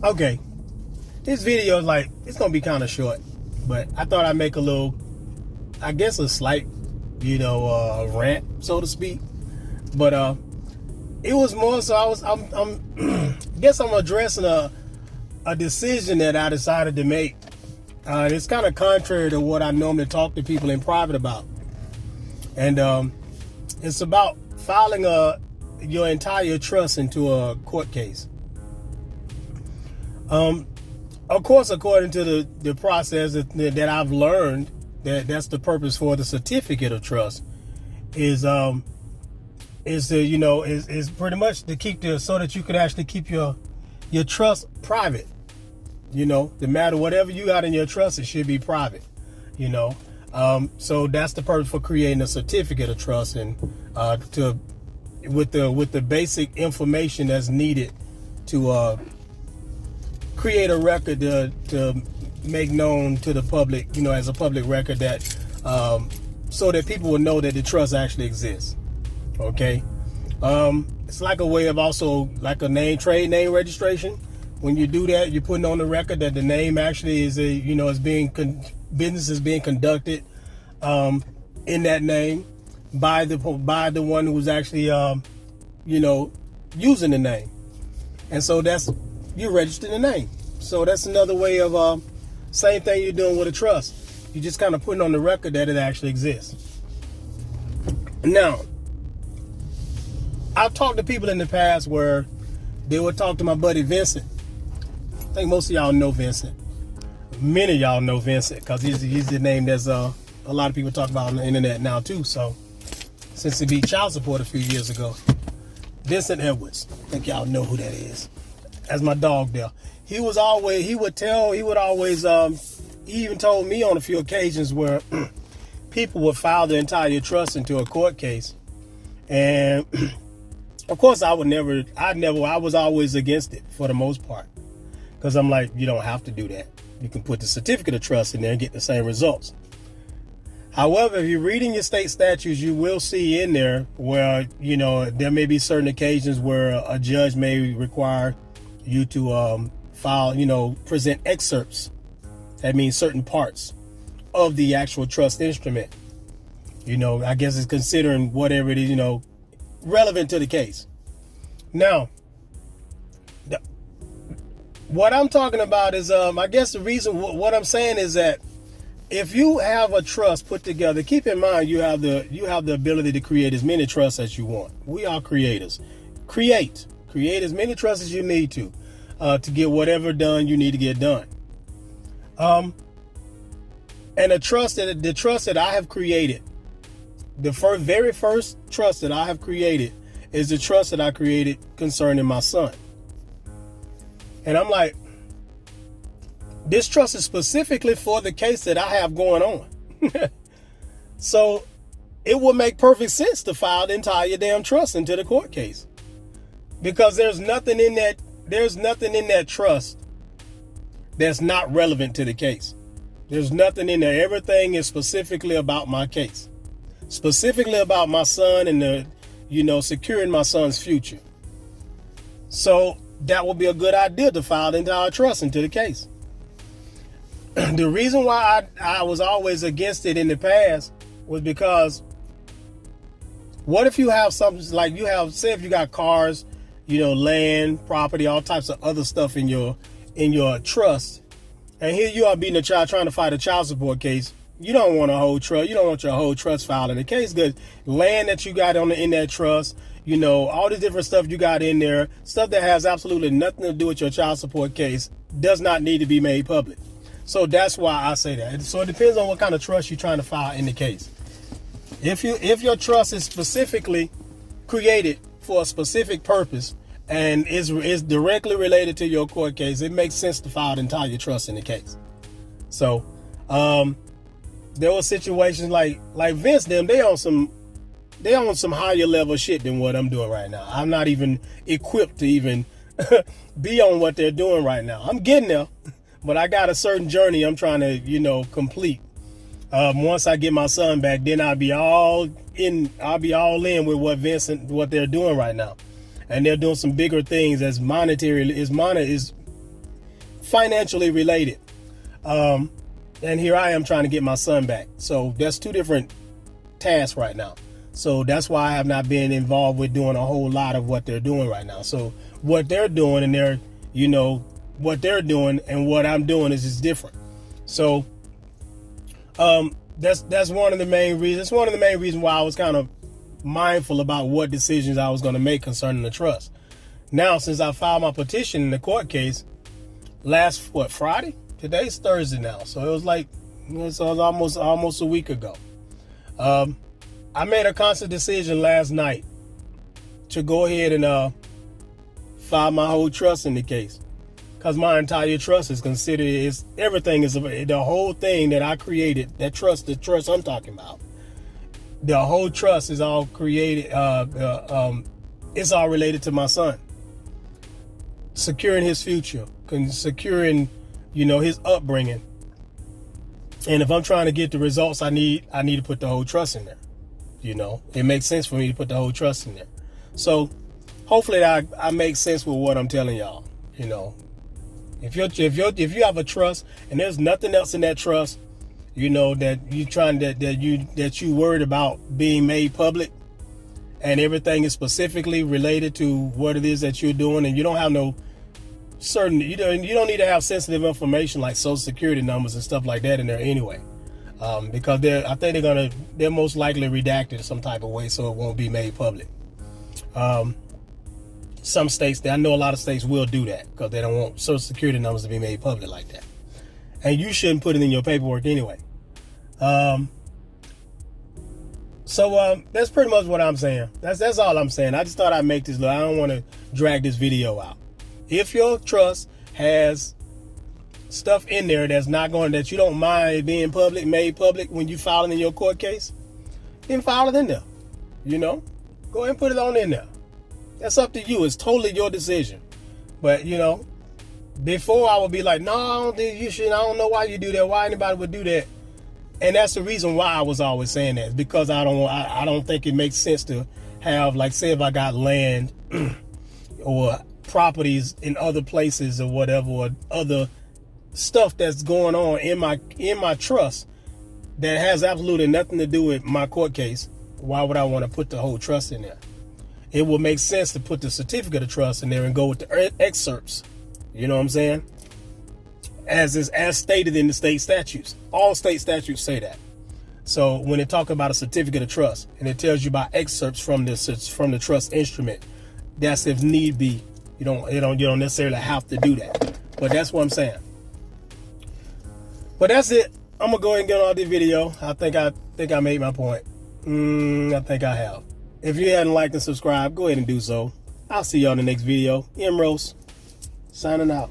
Okay, this video is like, it's gonna be kind of short, but I thought I'd make a little, I guess a slight, rant, so to speak. But it was more so I guess I'm addressing a decision that I decided to make. It's kind of contrary to what I normally talk to people in private about, and it's about filing your entire trust into a court case. Of course, according to the process that I've learned, that's the purpose for the certificate of trust is pretty much to keep so that you could actually keep your trust private. No matter whatever you got in your trust, it should be private. So that's the purpose for creating a certificate of trust, and with the basic information that's needed to create a record to make known to the public, as a public record, that so that people will know that the trust actually exists. Okay, it's like a way of also like a trade name registration. When you do that, you're putting on the record that the name actually is business is being conducted in that name by the one who's actually using the name, and so you register the name. So that's another way of same thing you're doing with a trust. You're just kind of putting on the record that it actually exists. Now, I've talked to people in the past where they would talk to my buddy Vincent. I think most of y'all know Vincent. Many of y'all know Vincent because he's the name that's a lot of people talk about on the internet now too. So since he beat child support a few years ago, Vincent Edwards. I think y'all know who that is. That's my dog there. He even told me on a few occasions where people would file their entire trust into a court case. And of course I was always against it for the most part. Because I'm like, you don't have to do that. You can put the certificate of trust in there and get the same results. However, if you're reading your state statutes, you will see in there where, there may be certain occasions where a judge may require you to present excerpts. That means certain parts of the actual trust instrument. I guess it's considering whatever it is, relevant to the case. Now, what I'm talking about is, I guess the reason what I'm saying is that if you have a trust put together, keep in mind you have the ability to create as many trusts as you want. We are creators. Create as many trusts as you need to get whatever done you need to get done. And the trust that I have created, the very first trust that I have created is the trust that I created concerning my son. And I'm like, this trust is specifically for the case that I have going on. So it would make perfect sense to file the entire damn trust into the court case, because there's nothing in that trust that's not relevant to the case. There's nothing in there. Everything is specifically about my case, specifically about my son and securing my son's future. So that would be a good idea to file the entire trust into the case. The reason why I was always against it in the past was because what if you have something like say if you got cars, land, property, all types of other stuff in your trust, and here you are being a child trying to fight a child support case. You don't want a whole trust. You don't want your whole trust filed in the case, because land that you got in that trust, all the different stuff you got in there, stuff that has absolutely nothing to do with your child support case, does not need to be made public. So that's why I say that. So it depends on what kind of trust you're trying to file in the case. If your trust is specifically created for a specific purpose and is directly related to your court case, it makes sense to file the entire trust in the case. So there were situations like Vince them, they on some higher level shit than what I'm doing right now. I'm not even equipped to even be on what they're doing right now. I'm getting there, but I got a certain journey I'm trying to, complete. Once I get my son back, then I'll be all in with what they're doing right now. And they're doing some bigger things as monetary is financially related. And here I am trying to get my son back. So that's two different tasks right now. So that's why I have not been involved with doing a whole lot of what they're doing right now. So what they're doing and they're, you know, what they're doing and what I'm doing is just different. So that's one of the main reasons. One of the main reasons why I was kind of mindful about what decisions I was going to make concerning the trust. Now, since I filed my petition in the court case Friday? Today's Thursday now. So it was like, it was almost a week ago. I made a conscious decision last night to go ahead and file my whole trust in the case. Because my entire trust is considered, everything is the whole thing that I created, the trust I'm talking about. The whole trust is all created, it's all related to my son. Securing his future, securing, you know, his upbringing. And if I'm trying to get the results I need to put the whole trust in there. You know, it makes sense for me to put the whole trust in there. So hopefully I make sense with what I'm telling y'all. You know, if you have a trust and there's nothing else in that trust, you know, that you worried about being made public, and everything is specifically related to what it is that you're doing, and you don't have no certain, you don't need to have sensitive information like social security numbers and stuff like that in there anyway. Because I think they're most likely redacted some type of way so it won't be made public. Some states, I know a lot of states will do that because they don't want social security numbers to be made public like that. And you shouldn't put it in your paperwork anyway. So that's pretty much what I'm saying. That's all I'm saying. I just thought I'd make this. I don't want to drag this video out. If your trust has stuff in there that you don't mind being made public when you file it in your court case, then file it in there. You know, go ahead and put it on in there. That's up to you. It's totally your decision. But you know, before I would be like, no, I don't think you should. I don't know why you do that. Why anybody would do that? And that's the reason why I was always saying that. Because I don't think it makes sense to have, like, say if I got land or properties in other places or whatever, or other stuff that's going on in my trust that has absolutely nothing to do with my court case, why would I want to put the whole trust in there? It would make sense to put the certificate of trust in there and go with the excerpts. You know what I'm saying? As stated in the state statutes. All state statutes say that. So when they talk about a certificate of trust and it tells you about excerpts from the trust instrument, that's if need be. You don't necessarily have to do that. But that's what I'm saying. But that's it. I'm gonna go ahead and get on this video. I think I made my point. I think I have. If you hadn't liked and subscribed, go ahead and do so. I'll see y'all in the next video. Emrose, signing out.